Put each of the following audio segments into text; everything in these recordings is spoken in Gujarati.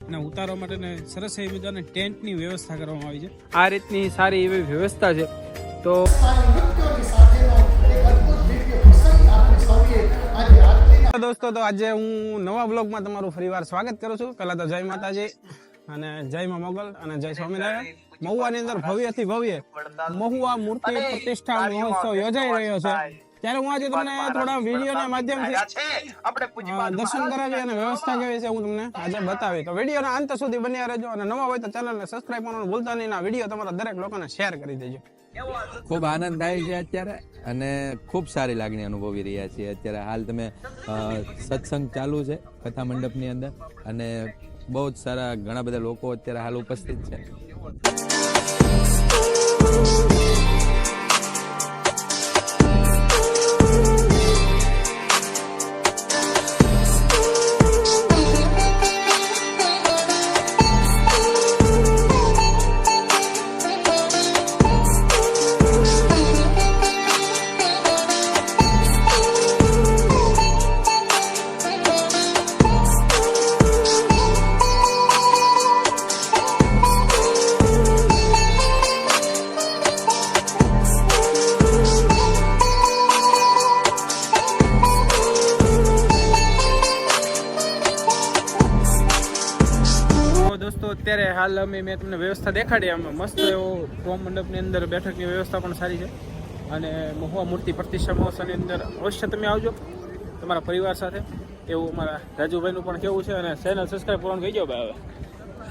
અને ઉતારવા માટે સરસ એવી મજાની ટેન્ટની વ્યવસ્થા કરવામાં આવી છે। આ રીતની સારી એવી વ્યવસ્થા છે। તો દોસ્તો તો આજે હું નવા બ્લોગમાં તમારું ફરીવાર સ્વાગત કરું છું। પહેલા તો જય માતાજી અને જય મા મોગલ અને જય સ્વામિનારાયણ। મહુવાની અંદર ભવ્યથી ભવ્ય મહુવા મૂર્તિ પ્રતિષ્ઠા મહોત્સવ યોજાઈ રહ્યો છે। ત્યારે હું આજે તમને થોડા વિડીયોના માધ્યમથી દર્શન કરાવી અને વ્યવસ્થા કેવી છે હું તમને આજે બતાવી। તો વિડીયોના અંત સુધી બન્યા રહેજો અને નવા હોય તો ચેનલને સબસ્ક્રાઇબ કરવાનું ભૂલતા નહીં। આ વિડીયો તમારા દરેક લોકોને શેર કરી દેજો। ખૂબ આનંદ થાય છે અત્યારે અને ખૂબ સારી લાગણી અનુભવી રહ્યા છીએ અત્યારે। હાલ તમે સત્સંગ ચાલુ છે કથા મંડપની અંદર અને બહુ જ સારા ઘણા બધા લોકો અત્યારે હાલ ઉપસ્થિત છે। દોસ્તો અત્યારે હાલ મેં તમને વ્યવસ્થા દેખાડી। આમાં મસ્ત એવો હોમ મંડપની અંદર બેઠકની વ્યવસ્થા પણ સારી છે અને મહુવા મૂર્તિ પ્રતિષ્ઠા મહોત્સવની અંદર અવશ્ય તમે આવજો તમારા પરિવાર સાથે, એવું અમારા રાજુભાઈનું પણ કેવું છે। અને ચેનલ સબસ્ક્રાઈબ કરવાનું કહી જાઓ ભાઈ।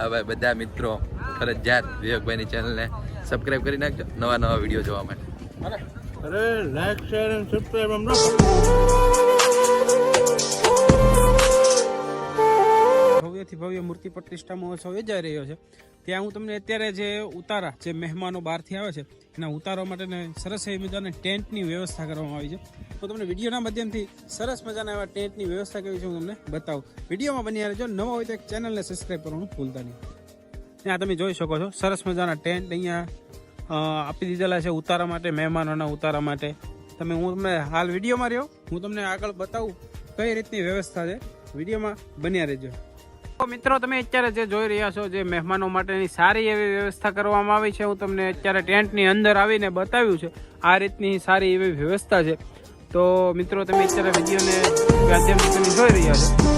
હવે બધા મિત્રો ફરજિયાત વિવેકભાઈની ચેનલને સબસ્ક્રાઇબ કરી નાખજો નવા નવા વિડીયો જોવા માટે। અરે લાઈક શેર અને સબસ્ક્રાઇબ ભવ્યથી ભવ્ય મૂર્તિ પ્રતિષ્ઠા મહોત્સવ યોજાઈ રહ્યો છે। ત્યાં હું તમને અત્યારે જે ઉતારા જે મહેમાનો બહારથી આવે છે એના ઉતારવા માટે સરસ એવી મજાની ટેન્ટની વ્યવસ્થા કરવામાં આવી છે। તો તમને વિડીયોના માધ્યમથી સરસ મજાના એવા ટેન્ટની વ્યવસ્થા કેવી છે હું તમને બતાવું। વિડીયોમાં બન્યા રહેજો। નવા હોય તો એક ચેનલને સબસ્ક્રાઈબ કરવાનું ભૂલતા નહીં। ત્યાં તમે જોઈ શકો છો સરસ મજાના ટેન્ટ અહીંયા આપી દીધેલા છે ઉતારા માટે, મહેમાનોના ઉતારા માટે। હું તમને હાલ વિડીયોમાં રહ્યો, હું તમને આગળ બતાવું કઈ રીતની વ્યવસ્થા છે। વિડીયોમાં બન્યા રહેજો। તો મિત્રો તમે અત્યારે જે જોઈ રહ્યા છો જે મહેમાનો માટેની સારી એવી વ્યવસ્થા કરવામાં આવી છે, હું તમને અત્યારે ટેન્ટની અંદર આવીને બતાવ્યું છે। આ રીતની સારી એવી વ્યવસ્થા છે। તો મિત્રો તમે અત્યારે વિડીયોને માધ્યમથી તમે જોઈ રહ્યા છો।